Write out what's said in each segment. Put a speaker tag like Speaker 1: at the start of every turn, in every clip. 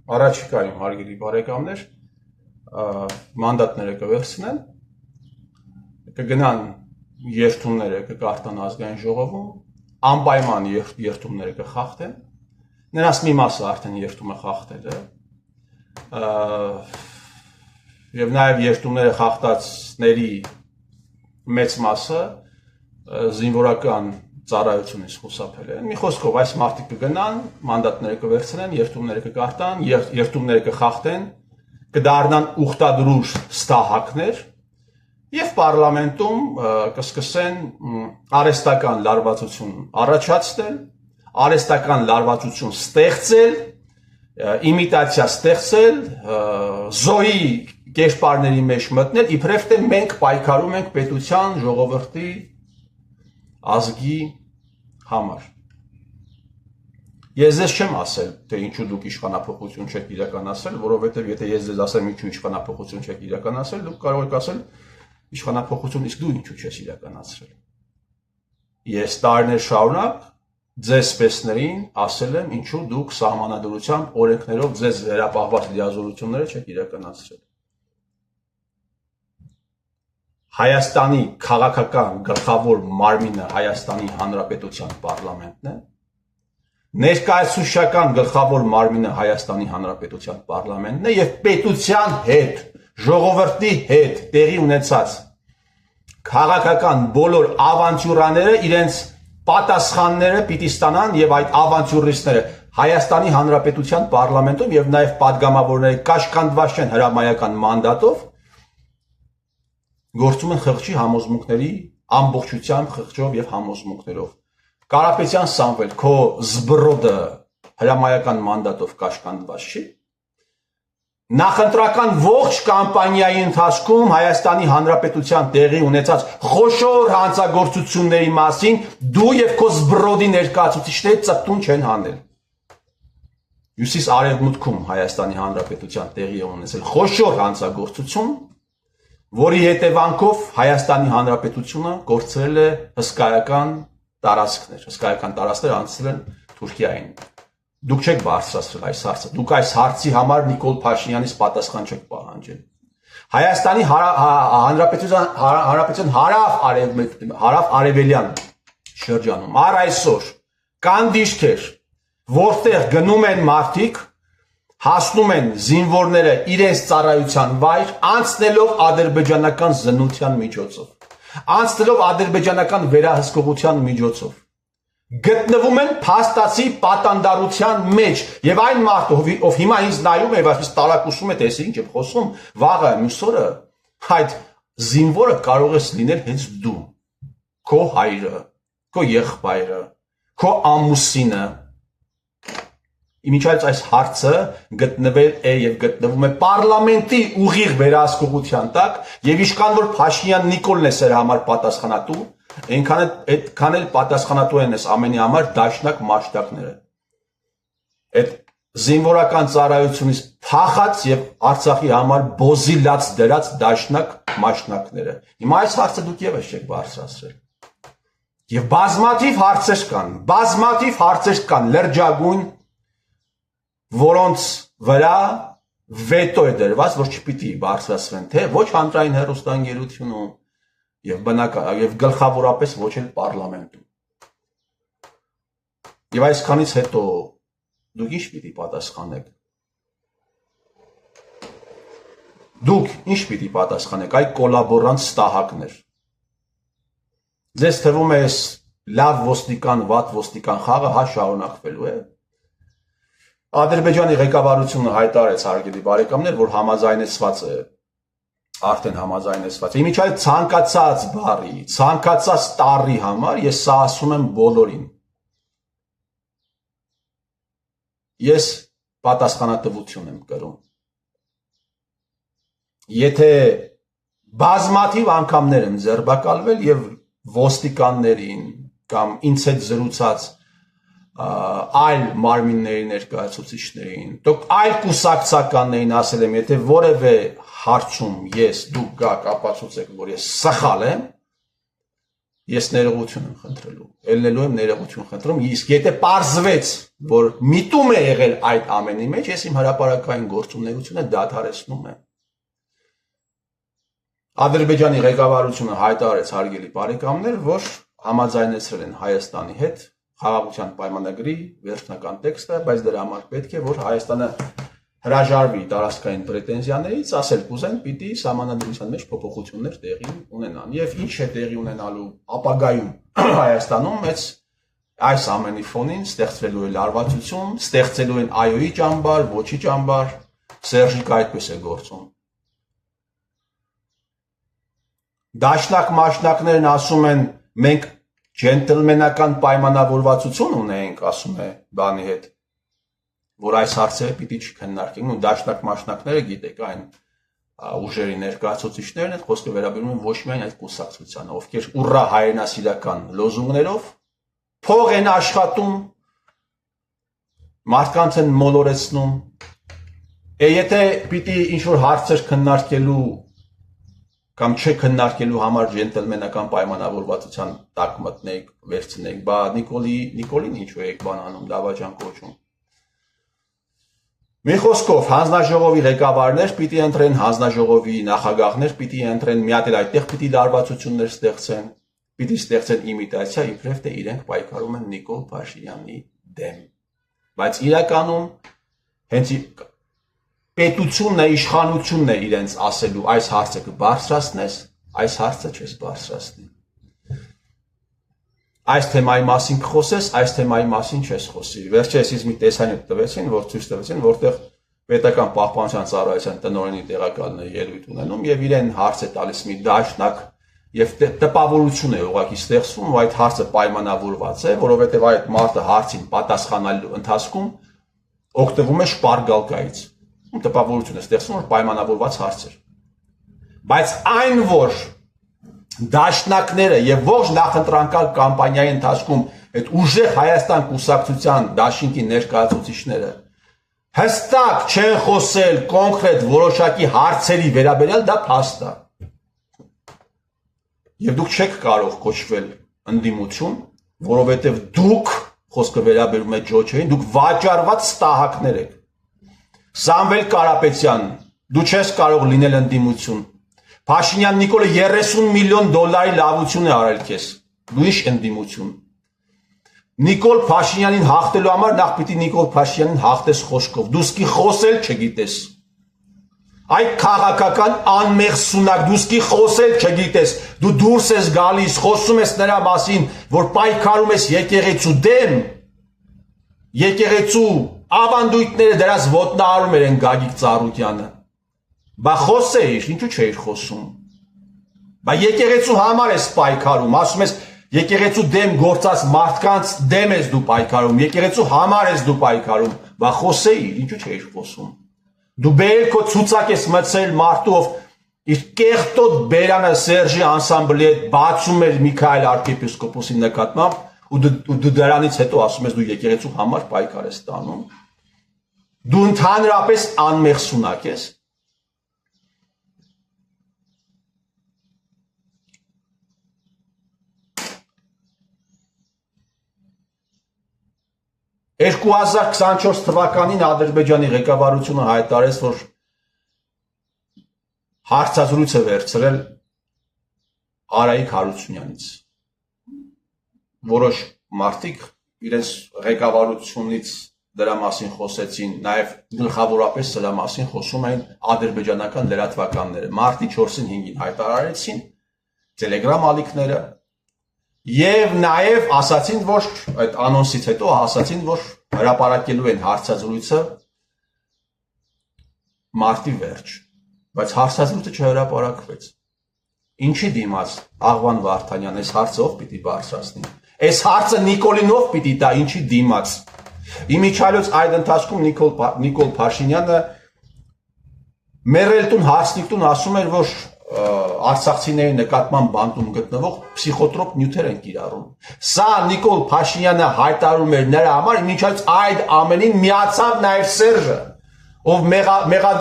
Speaker 1: Առաջիկայում հարգելի բարեկամներ մանդատները կվերցնեն, կգնան երթումները կկարտան ազգային ժողովում, անպայման երթումները կխախտեն, նրանց մի մասը արդեն երթումը խախտել է, և նաև երթումները խախտածների մեծ մասը զինվորական ծառայությունից խուսափել են, մի խոսքով այս մարդիկ կգնան, մանդատները կվերցնեն, երթումները կկարտան, երթումները կխախտեն, կդառնան ուխտադրուժ ստահակներ և պարլամենտում կսկսեն արհեստական լարվածություն առաջացնել, արհեստական լարվածություն ստեղծել, իմիտացիա ստեղծել, զոհի կերպարների մեջ մտնել, իբրև թե մենք պայքարում ենք պետության, ժողովրդի, ազգի համար։ Ես ձեզ չեմ ասել, թե ինչու դուք իշխանափոխություն չեք իրականացրել, որովհետև եթե ես ձեզ ասեմ ինչու իշխանափոխություն չեք իրականացրել, դուք կարող եք ասել իշխանափոխություն, իսկ դու ինչու չես իրականացրել։ Ես տարիներ շարունակ ձեզ պեսներին ասել եմ ինչու դուք սահմանադրությամբ օրենքներով ձեզ վերապահված լիազորությունները չեք իրականացրել։ Հայաստանի քաղաքական գլխավոր մարմինը Հայաստանի Հանրապետության պարլամենտն է, ներկայացուցչական գլխավոր մարմինը Հայաստանի Հանրապետության պարլամենտն է և պետության հետ, ժողովրդի հետ տեղի ունեցած քաղաքական բոլոր ավանտյուրաները իրենց պատասխանները պիտի ստանան և այդ ավանտյուրիստները Հայաստանի Հանրապետության պարլամենտում և նաև պատգամավորները կաշկանդված չեն հրամայական մանդատով գործում են խղճի համոզմունքների ամբողջությամբ խղճով և համոզմունքներով։ Կարապետյան Սամվել, քո զբռոդը հրամայական մանդատով կաշկանդված չի։ Նախընտրական ողջ կամպանիայի ընթացքում Հայաստանի Հանրապետության տեղի ունեցած խոշոր հանցագործությունների մասին դու և քո զբռոդի ներկայացուցիչները ծպտուն չեն հանել։ Հյուսիս-արևմուտքում Հայաստանի Հանրապետության տեղի ունեցել խոշոր հանցագործություն, որի հետևանքով Հայաստանի Հանրապետությունը կորցրել է հսկայական տարածքներ անցել են Թուրքիային։ Դուք չեք բարձրացրել այս հարցը, դուք այս հարցի համար Նիկոլ Փաշինյանից պատասխան չեք պահանջել։ Հայաստանի Հանրապետության հարավ-արևելյան շրջանում առ այսօր կան դիրքեր, որտեղ գնում են մարդիկ, հասնում են զինվորները իրենց ծառայության վայր, անցնելով ադրբեջանական զննության միջոցով, անցնելով ադրբեջանական վերահսկողության միջոցով, գտնվում են փաստացի պատանդարության մեջ և այն մարդը, ով հիմա ինձ նայում է, բայց տարակուսում է, թե ես ինչ եմ խոսում, վաղը մյուս օրը այդ զինվորը կարող ես լինել հենց դու, քո հայրը, քո եղբայրը, քո ամուսինը։ Իմիջիայլոց այս հարցը գտնվել է և գտնվում է պարլամենտի ուղիղ վերահսկողության տակ և ինչքան որ Փաշինյան Նիկոլն է սրա համար պատասխանատու, այդքան էլ պատասխանատու են այս ամենի համար դաշնակ մաշտակները։ Այդ զինվորական ծառայությունից փախած և Արցախի համար բոզիլաց դրած դաշնակ մաշնակները։ Հիմա այս հարցը դուք ևս չեք բարձրացրել։ Եվ բազմաթիվ հարցեր կան լրջագույն, որոնց վրա վետո է դրված, որ չպիտի բարձրացվեն, թե ոչ հանրային հեռուստաընկերությունում և գլխավորապես ոչ էլ պարլամենտում։ Եվ այսքանից հետո դուք ինչ պիտի պատասխանեք։ Դուք ինչ պիտի պատասխանեք այ կոլաբորանտ ստահակներ։ Ձեզ թվում է լավ ոստիկան, վատ ոստիկան խաղը հա շարունակվելու է։ Ադրբեջանի ղեկավարությունը հայտարարեց հարգելի բարեկամներ, որ համաձայնեցված է, արդեն համաձայնեցված է։ Իմիջիայլ ցանկացած բառի, ցանկացած տառի համար ես սա ասում եմ բոլորին։ Ես պատասխանատվություն եմ կրում։ Եթե բազմաթիվ անգամներ եմ ձերբակալվել և ոստիկաններին կամ ինձ հետ զրուցած այլ մարմինների ներկայացուցիչներին, այլ կուսակցականներին ասել եմ, եթե որևէ հարցում դուք գաք ապացուցեք, որ ես սխալ եմ, ես ներողություն եմ խնդրելու, ելնելու եմ ներողություն խնդրում, իսկ եթե պարզվեց, որ միտում է եղել այդ ամենի մեջ, ես իմ հրապարակային գործունեությունը դադարեցնում եմ։ Ադրբեջանի ղեկավարությունը հայտարարեց, հարգելի բարեկամներ, որ համաձայնեցրել են Հայաստանի հետ խաղաղության պայմանագրի վերջնական տեքստը, բայց դրա համար պետք է, որ Հայաստանը հրաժարվի տարածքային պրետենզիաներից, ասել կուզեն, պիտի սահմանադրության մեջ փոփոխություններ տեղի ունենան։ Եվ ինչ է տեղի ունենալու ապագայում Հայաստանում, այս ամենի ֆոնին ստեղծվելու է լարվածություն, ստեղծելու են այոյի ճամբար, ոչի ճամբար, Սերժիկը այդպես է գործում։ Դաշնակ մաշնակներն ասում են, մենք ջենտլմենական պայմանավորվածություն ունենք, ասում է բանի հետ, որ այս հարցերը պիտի չքննարկենք, ու դաշնակ մաշնակները գիտեք, այն ուժերի ներկայացուցիչներն են, խոսքը վերաբերում են ոչ միայն այդ կուսակցությանը, ովքեր ուռա հայրենասիրական լոզունգներով փող են աշխատում, մարդկանց են մոլորեցնում, եթե պիտի ինչ-որ հարցեր քննարկելու կամ չքննարկելու համար ջենտլմենական պայմանավորվածության տակ մտնեք, վերցնեք, բա Նիկոլին ինչու եք բան անում, դավաճան կոչում։ Մի խոսքով հանձնաժողովի ղեկավարներ պիտի ընտրեն, հանձնաժողովի նախագահներ պիտի ընտրեն, մի հատ էլ այդտեղ պիտի լարվածություններ ստեղծեն, պիտի ստեղծեն իմիտացիա, իբրև թե իրենք պայքարում են Նիկոլ Փաշինյանի դեմ։ Բայց իրականում հենց պետությունն է, իշխանությունն է իրենց ասելու, այս հարցը կբարձրացնես, այս հարցը չես բարձրացնի։ Այս թեմայի մասին կխոսես, այս թեմայի մասին չես խոսի։ Վերջերս ինձ մի տեսանյութ տվեցին, որ ցույց տվեցին, որտեղ պետական պահպանության ծառայության տնօրենի տեղակալն է ելույթ ունենում եւ իրեն հարց է տալիս մի դաշնակ եւ տպավորություն է ուղղակի ստեղծվում, ու այդ հարցը պայմանավորված է, որովհետեւ այդ մարդը հարցին պատասխանելու ընթացքում օգտվում է շպարգալկայից։ Տպավորություն է ստեղծվում, որ պայմանավորված հարց էր։ Բայց այն, որ դաշնակները եւ ողջ նախընտրանկալ կամպանիայի ընթացքում այդ ուժեղ Հայաստան կուսակցության դաշինքի ներկայացուցիչները հստակ չեն խոսել կոնկրետ որոշակի հարցերի վերաբերյալ, դա փաստ է։ Եվ դուք չեք կարող կոչվել ընդդիմություն, որովհետեւ դուք, խոսքը վերաբերում է Ջոջեին, դուք վաճառված ստահակներ եք։ Սամվել Կարապետյան, դու չես կարող լինել ընդդիմություն։ Փաշինյան Նիկոլը 30 միլիոն դոլարի լավություն է արել քեզ։ Դու ինչ ընդդիմություն։ Նիկոլ Փաշինյանին հաղթելու համար նախ պիտի Նիկոլ Փաշինյանին հաղթես խոսքով։ Դու սկի խոսել չգիտես։ Այդ քաղաքական անմեղ սունակ, դու սկի խոսել չգիտես։ Դու դուրս ես գալիս, խոսում ես նրա մասին, որ պայքարում ես եկեղեցու դեմ։ Եկեղեցու ավանդույթները դրած ոտնահարում են Գագիկ Ծառուկյանը։ Բա խոսեիր, ինչու չէիր խոսում։ Բա եկեղեցու համար ես պայքարում, ասում ես եկեղեցու դեմ գործած մարդկանց դեմ ես դու պայքարում, եկեղեցու համար ես դու պայքարում, բա խոսեիր, ինչու չէիր խոսում։ Դու բերքո ցուցակ ես մցել մարդու, ով իր կեղտոտ բերանը Սերժի անսամբլի հետ բացում էր Միքայել arczepiskopos-ի նկատմամբ, ու դու դրանից հետո ասում ես դու եկեղեցու համար պայքար ես տանում։ Դու ընդհանրապես անմեղ սունակ ես։ 2024 թվականին Ադրբեջանի ղեկավարությունը հայտարարեց, որ հարցազրույց է վերցրել Արայիկ Հարությունյանից։ Որոշ մարդիկ իրենց ղեկավարությունից դրա մասին խոսեցին, նաև գլխավորապես դրա մասին խոսում էին ադրբեջանական լրատվականները։ Մարտի 4-ին 5-ին հայտարարեցին Telegram ալիքները եւ նաև ասացին, որ այդ անոնսից հետո ասացին, որ հրապարակելու են հարցազրույցը մարտի վերջ, բայց հարցազրույցը չհրապարակվեց։ Ինչի դիմաց Աղվան Վարդանյան, այս հարցը ով պիտի բարձրացնի։ Այս հարցը Նիկոլինով պիտի տա, ինչի դիմաց։ Իմիջիայլոց այդ ընթացքում Նիկոլ Փաշինյանը մերելտուն հարցնիկտուն ասում էր, որ արցախցիների նկատմամբ բանտում գտնվող պսիխոտրոպ նյութեր են կիրառում։ Սա Նիկոլ Փաշինյանը հայտարարում էր նրա համար, մինչև այդ ամենին միացավ նաև Սերժը, ով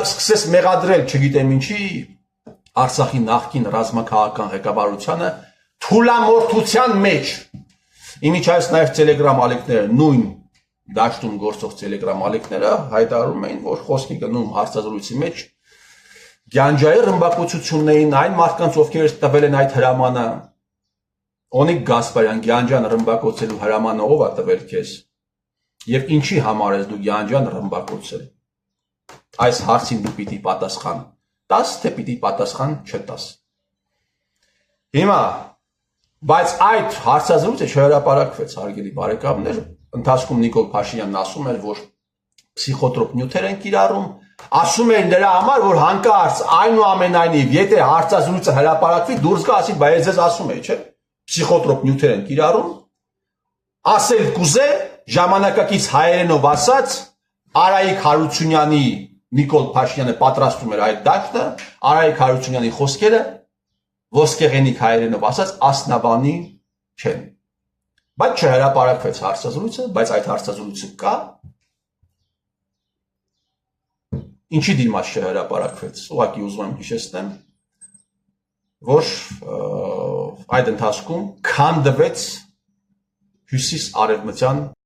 Speaker 1: սկսեց մեղադրել, չգիտեմ ինչի, Արցախի նախկին ռազմաքաղաքական ղեկավարությանը, թուլամորթության մեջ։ Իմիջայից նաև Telegram ալիքները, նույն դաշտում գործող Telegram ալիքները հայտարարում էին, որ խոսքի գնում հարցազրույցի մեջ Գյանջայի ռմբակոծություններին այն մարդկանց, ովքեր տվել են այդ հրամանը, Օնիկ Գասպարյան, Գյանջան ռմբակոծելու հրամանը ով է տվել քեզ, եւ ինչի համար ես դու Գյանջան ռմբակոծել։ Այս հարցին դու պիտի պատասխան տաս, թե պիտի պատասխան չտաս։ Հիմա, բայց այդ հարցազրույցը չհրապարակվեց, հարգելի բարեկամներ, ընթացքում Նիկոլ Փաշինյանն ասում էր, որ փսիխոտրոպ նյութեր են կիրառում, ասում էր նրա համար, որ հանկարծ այնուամենայնիվ, եթե հարցազրույցը հրապարակվի, դուրս գա, ասի, բայց ես ձեզ ասում եի, չէ՞, փսիխոտրոպ նյութեր են կիրառում, ասել կուզե, ժամանակակից հայերենով ասած, Արայիկ Հարությունյանի Նիկոլ Փաշինյանը պատրաստում էր այդ դաշտը, Արայիկ Հարությունյանի խոսքերը ոսկեղենիկ հայերենով ասած ասնաբանի չեն։ Բայց չհրապարակվեց հարցազրույցը, բայց այդ հարցազրույցը կա։ Ինչի դիմաց չհրապարակվեց։ Ուղղակի ուզում եմ հիշեցնեմ, որ այդ ընթացքում քանդվեց հյուսիս արևմտյան